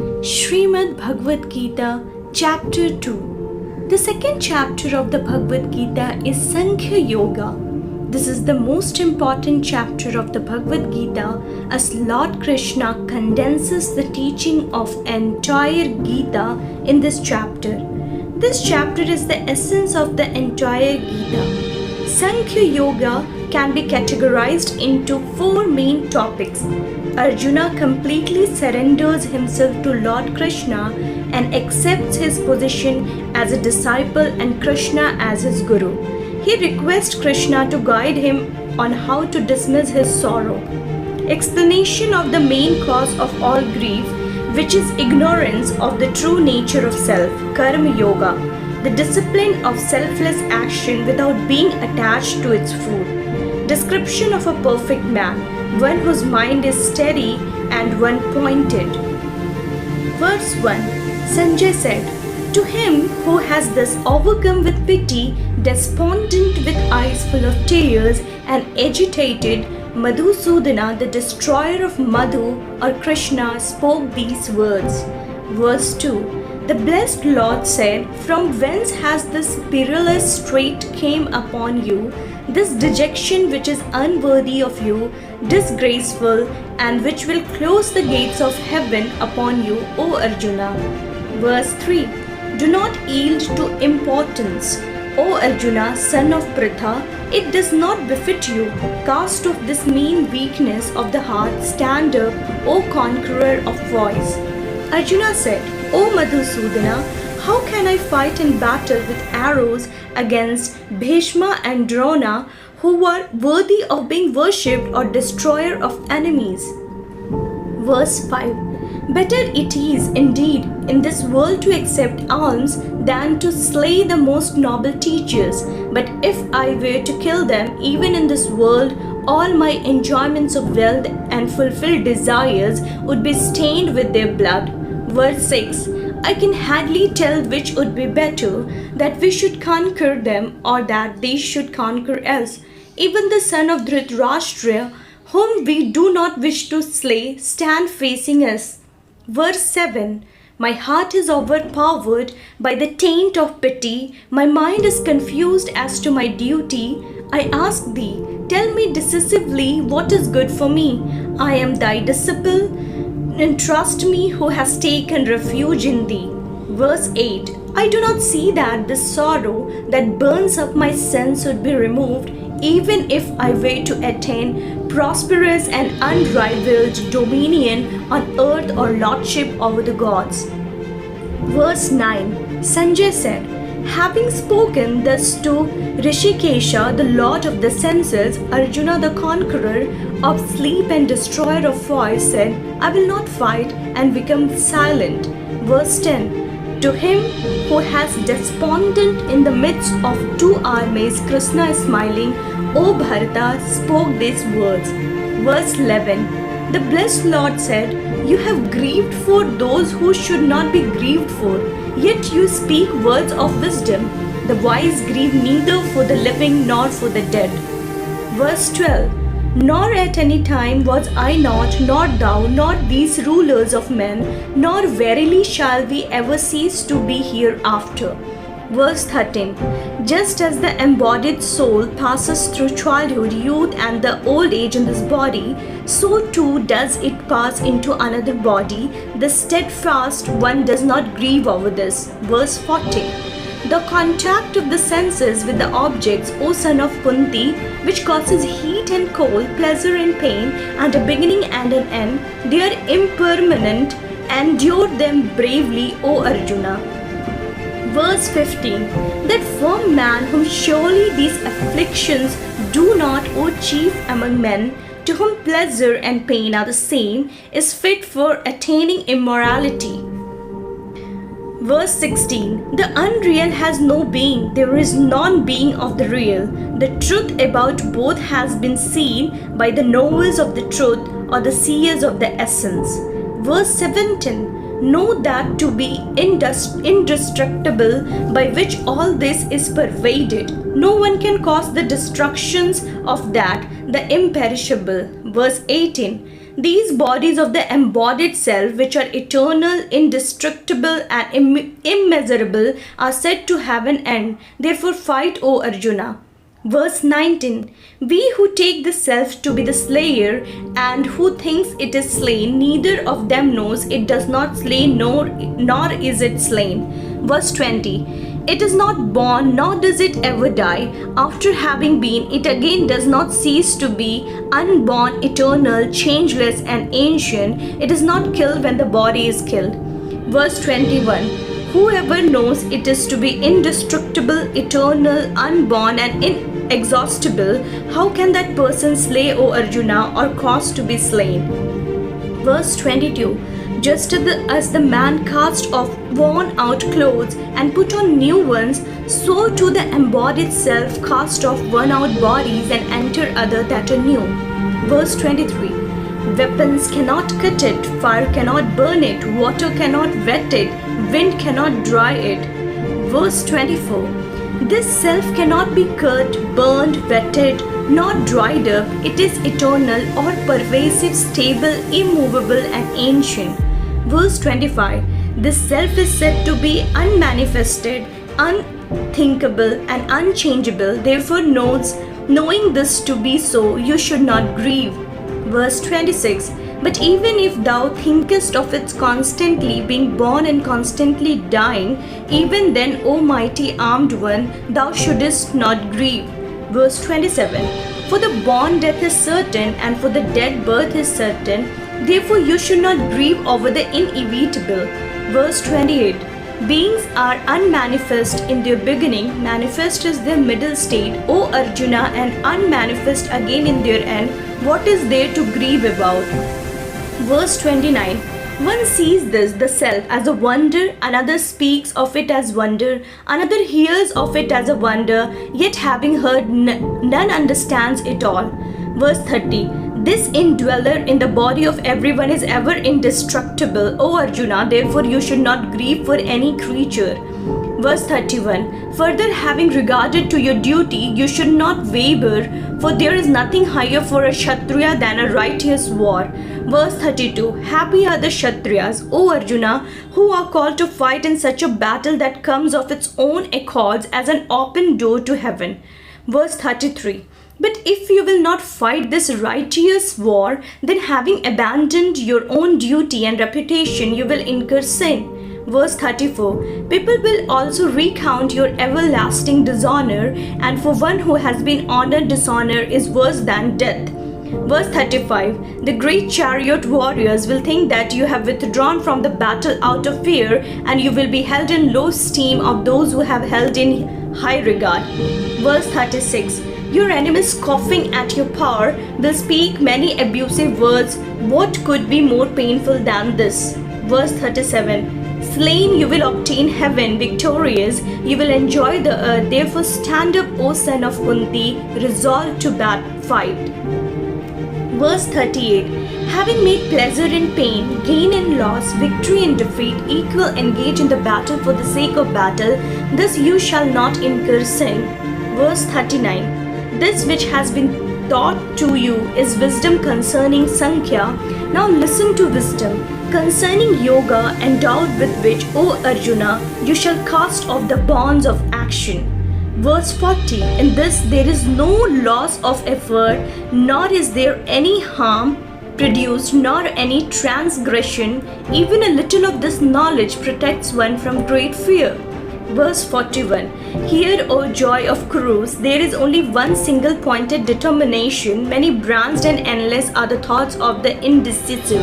Srimad Bhagavad Gita, Chapter 2. The second chapter of the Bhagavad Gita is Sankhya Yoga. This is the most important chapter of the Bhagavad Gita as Lord Krishna condenses the teaching of entire Gita in this chapter. This chapter is the essence of the entire Gita. Sankhya Yoga can be categorized into four main topics. Arjuna completely surrenders himself to Lord Krishna and accepts his position as a disciple and Krishna as his guru. He requests Krishna to guide him on how to dismiss his sorrow. Explanation of the main cause of all grief, which is ignorance of the true nature of self, Karma Yoga, the discipline of selfless action without being attached to its fruit. Description of a perfect man, one whose mind is steady and one pointed. Verse 1. Sanjay said, "To him who has thus overcome with pity, despondent with eyes full of tears, and agitated, Madhusudana, the destroyer of Madhu or Krishna, spoke these words." Verse 2. The blessed Lord said, "From whence has this perilous strait came upon you, this dejection which is unworthy of you, disgraceful, and which will close the gates of heaven upon you, O Arjuna?" Verse 3. Do not yield to importance, O Arjuna, son of Pritha, it does not befit you. Cast off this mean weakness of the heart, stand up, O conqueror of voice. Arjuna said, "O Madhusudana, how can I fight in battle with arrows against Bhishma and Drona, who are worthy of being worshipped or destroyer of enemies?" Verse 5. Better it is indeed in this world to accept alms than to slay the most noble teachers. But if I were to kill them even in this world, all my enjoyments of wealth and fulfilled desires would be stained with their blood. Verse 6. I can hardly tell which would be better, that we should conquer them or that they should conquer us. Even the son of Dhritarashtra, whom we do not wish to slay, stand facing us. Verse 7. My heart is overpowered by the taint of pity. My mind is confused as to my duty. I ask thee, tell me decisively what is good for me. I am thy disciple. Entrust me who has taken refuge in thee. Verse 8. I do not see that the sorrow that burns up my sense would be removed, even if I were to attain prosperous and unrivaled dominion on earth or lordship over the gods. Verse 9. Sanjay said, having spoken thus to Rishikesha, the lord of the senses, Arjuna the conqueror of sleep and destroyer of voice said, I will not fight, and become silent. Verse 10. To him who has despondent in the midst of two armies, Krishna is smiling, O Bharata, spoke these words. Verse 11. The blessed Lord said, you have grieved for those who should not be grieved for, yet you speak words of wisdom. The wise grieve neither for the living nor for the dead. Verse 12. Nor at any time was I not, nor thou, nor these rulers of men, nor verily shall we ever cease to be hereafter. Verse 13. Just as the embodied soul passes through childhood, youth, and the old age in this body, so too does it pass into another body. The steadfast one does not grieve over this. Verse 14. The contact of the senses with the objects, O son of Kunti, which causes heat and cold, pleasure and pain, and a beginning and an end, they are impermanent. Endure them bravely, O Arjuna. Verse 15. That firm man whom surely these afflictions do not, O chief among men, to whom pleasure and pain are the same, is fit for attaining immortality. Verse 16. The unreal has no being, there is non-being of the real. The truth about both has been seen by the knowers of the truth or the seers of the essence. Verse 17. Know that to be indestructible, by which all this is pervaded, no one can cause the destructions of that, the imperishable. Verse 18. These bodies of the embodied self, which are eternal, indestructible, and immeasurable, are said to have an end. Therefore, fight, O Arjuna. Verse 19. We who take the self to be the slayer and who thinks it is slain, neither of them knows it does not slay, nor is it slain. Verse 20. It is not born, nor does it ever die. After having been, it again does not cease to be, unborn, eternal, changeless, and ancient. It is not killed when the body is killed. Verse 21. Whoever knows it is to be indestructible, eternal, unborn, and inexhaustible, how can that person slay, O Arjuna, or cause to be slain? Verse 22. Just as the man cast off worn out clothes and put on new ones, so too the embodied self cast off worn out bodies and enter other that are new. Verse 23. Weapons cannot cut it, fire cannot burn it, water cannot wet it, wind cannot dry it. Verse 24. This self cannot be cut, burned, wetted, nor dried up. It is eternal or pervasive, stable, immovable, and ancient. Verse 25. This self is said to be unmanifested, unthinkable, and unchangeable. Therefore, knowing this to be so, you should not grieve. Verse 26. But even if thou thinkest of its constantly being born and constantly dying, even then, O mighty armed one, thou shouldest not grieve. Verse 27. For the born death is certain, and for the dead birth is certain. Therefore, you should not grieve over the inevitable. Verse 28. Beings are unmanifest in their beginning, manifest is their middle state, O Arjuna, and unmanifest again in their end. What is there to grieve about? Verse 29. One sees this, the self, as a wonder, another speaks of it as wonder, another hears of it as a wonder, yet having heard none understands it all. Verse 30. This indweller in the body of everyone is ever indestructible, O Arjuna, therefore you should not grieve for any creature. Verse 31. Further, having regarded to your duty, you should not waver, for there is nothing higher for a Kshatriya than a righteous war. Verse 32. Happy are the Kshatriyas, O Arjuna, who are called to fight in such a battle that comes of its own accords as an open door to heaven. Verse 33. But if you will not fight this righteous war, then having abandoned your own duty and reputation, you will incur sin. Verse 34. People will also recount your everlasting dishonor, and for one who has been honored, dishonor is worse than death. Verse 35. The great chariot warriors will think that you have withdrawn from the battle out of fear, and you will be held in low esteem of those who have held in high regard. Verse 36. Your enemies scoffing at your power will speak many abusive words. What could be more painful than this? Verse 37. Slain you will obtain heaven, victorious you will enjoy the earth. Therefore stand up, O son of Kunti, resolved to fight. Verse 38. Having made pleasure in pain, gain in loss, victory in defeat, equal engage in the battle for the sake of battle, thus you shall not incur sin. Verse 39. This which has been taught to you is wisdom concerning Sankhya. Now listen to wisdom concerning yoga, endowed with which, O Arjuna, you shall cast off the bonds of action. Verse 40. In this there is no loss of effort, nor is there any harm produced, nor any transgression. Even a little of this knowledge protects one from great fear. Verse 41. Hear, O joy of Kurus, there is only one single pointed determination. Many branched and endless are the thoughts of the indecisive.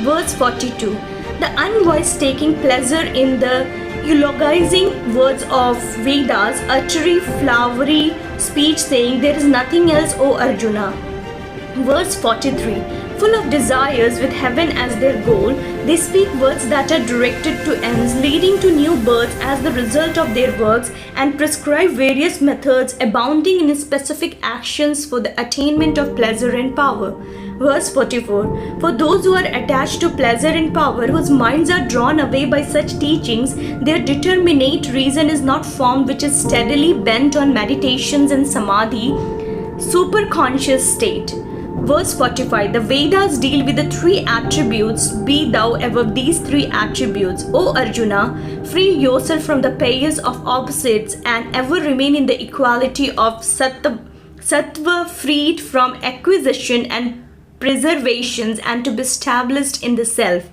Verse 42. The unwise taking pleasure in the eulogizing words of Vedas, uttery flowery speech saying, there is nothing else, O Arjuna. Verse 43. Full of desires with heaven as their goal, they speak words that are directed to ends, leading to new births as the result of their works, and prescribe various methods abounding in specific actions for the attainment of pleasure and power. Verse 44. For those who are attached to pleasure and power, whose minds are drawn away by such teachings, their determinate reason is not formed, which is steadily bent on meditations and samadhi, superconscious state. Verse 45. The Vedas deal with the three attributes. Be thou above these three attributes. O Arjuna, free yourself from the pairs of opposites and ever remain in the equality of sattva, freed from acquisition and preservations, and to be established in the self.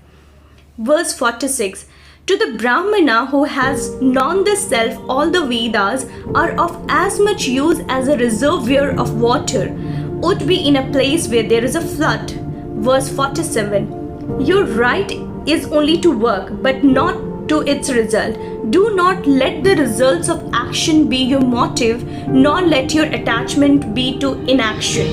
Verse 46. To the Brahmana who has known the self, all the Vedas are of as much use as a reservoir of water would be in a place where there is a flood. Verse 47. Your right is only to work, but not to its result. Do not let the results of action be your motive, nor let your attachment be to inaction.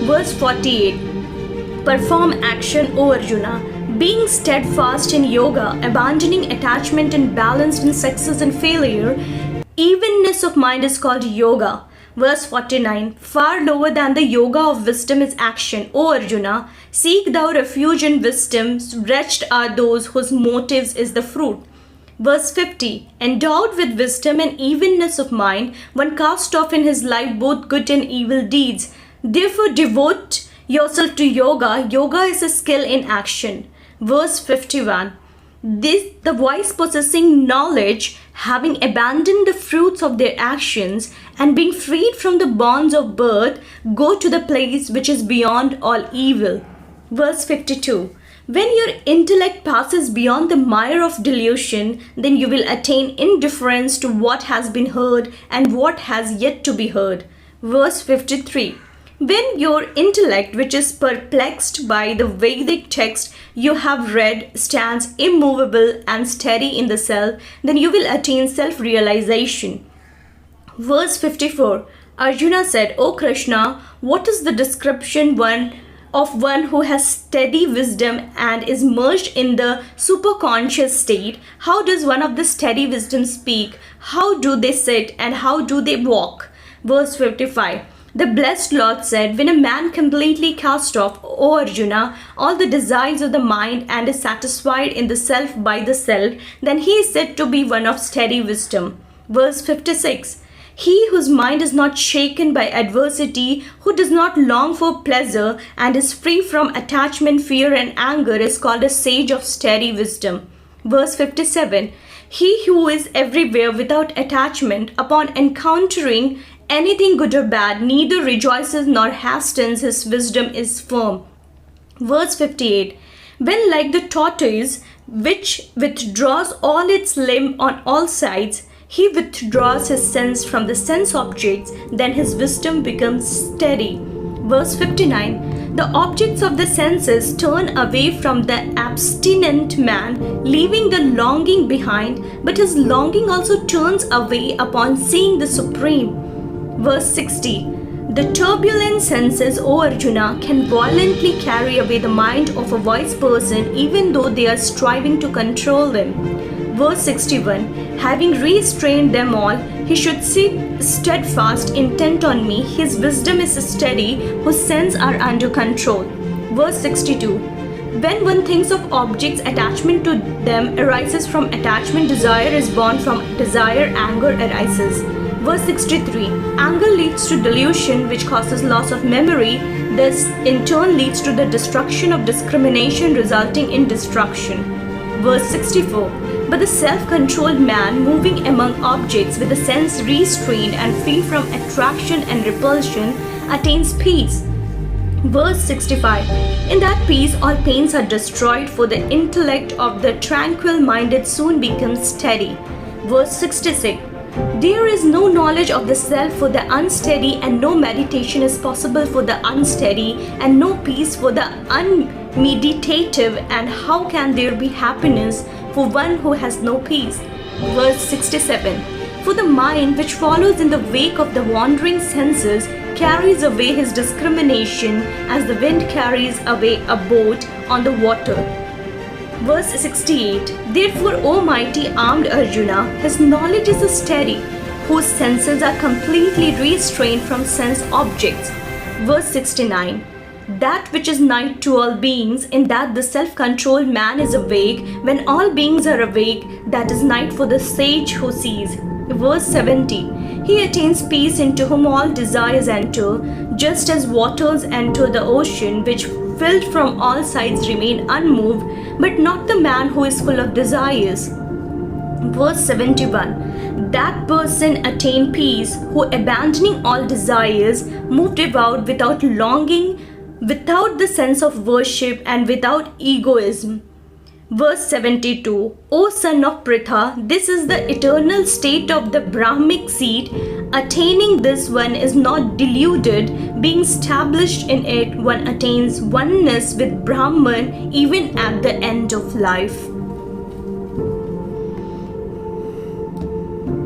Verse 48. Perform action, O Arjuna, being steadfast in yoga, abandoning attachment and balanced in success and failure. Evenness of mind is called yoga. Verse 49. Far lower than the yoga of wisdom is action. O Arjuna, seek thou refuge in wisdom. Wretched are those whose motives is the fruit. Verse 50. Endowed with wisdom and evenness of mind, one casts off in his life both good and evil deeds. Therefore devote yourself to yoga. Yoga is a skill in action. Verse 51. The wise possessing knowledge, having abandoned the fruits of their actions and being freed from the bonds of birth, go to the place which is beyond all evil. Verse 52. When your intellect passes beyond the mire of delusion, then you will attain indifference to what has been heard and what has yet to be heard. Verse 53. When your intellect, which is perplexed by the Vedic text you have read, stands immovable and steady in the self, then you will attain self-realization. Verse 54. Arjuna said, O Krishna, what is the description of one who has steady wisdom and is merged in the superconscious state? How does one of the steady wisdom speak? How do they sit and how do they walk? Verse 55. The blessed Lord said, when a man completely casts off, O Arjuna, all the desires of the mind and is satisfied in the self by the self, then he is said to be one of steady wisdom. Verse 56. He whose mind is not shaken by adversity, who does not long for pleasure and is free from attachment, fear and anger is called a sage of steady wisdom. Verse 57. He who is everywhere without attachment, upon encountering anything good or bad, neither rejoices nor hastens, his wisdom is firm. Verse 58. When like the tortoise, which withdraws all its limb on all sides, he withdraws his sense from the sense objects, then his wisdom becomes steady. Verse 59. The objects of the senses turn away from the abstinent man, leaving the longing behind, but his longing also turns away upon seeing the Supreme. Verse 60. The turbulent senses, O Arjuna, can violently carry away the mind of a wise person even though they are striving to control them. Verse 61. Having restrained them all, he should sit steadfast, intent on me. His wisdom is steady, whose senses are under control. Verse 62. When one thinks of objects, attachment to them arises from attachment, desire is born from desire, anger arises. Verse 63. Anger leads to delusion, which causes loss of memory. This in turn leads to the destruction of discrimination, resulting in destruction. Verse 64. But the self-controlled man, moving among objects with the sense restrained and free from attraction and repulsion, attains peace. Verse 65. In that peace all pains are destroyed, for the intellect of the tranquil-minded soon becomes steady. Verse 66. There is no knowledge of the self for the unsteady, and no meditation is possible for the unsteady, and no peace for the unmeditative, and how can there be happiness for one who has no peace? Verse 67. For the mind which follows in the wake of the wandering senses carries away his discrimination as the wind carries away a boat on the water. Verse 68. Therefore, O mighty armed Arjuna, his knowledge is steady, whose senses are completely restrained from sense objects. Verse 69. That which is night to all beings, in that the self-controlled man is awake, when all beings are awake, that is night for the sage who sees. Verse 70. He attains peace into whom all desires enter. Just as waters enter the ocean, which filled from all sides remain unmoved, but not the man who is full of desires. Verse 71. That person attained peace who, abandoning all desires, moved about without longing, without the sense of worship, and without egoism. Verse 72. O son of Pritha, this is the eternal state of the Brahmic seed. Attaining this, one is not deluded. Being established in it, one attains oneness with Brahman even at the end of life.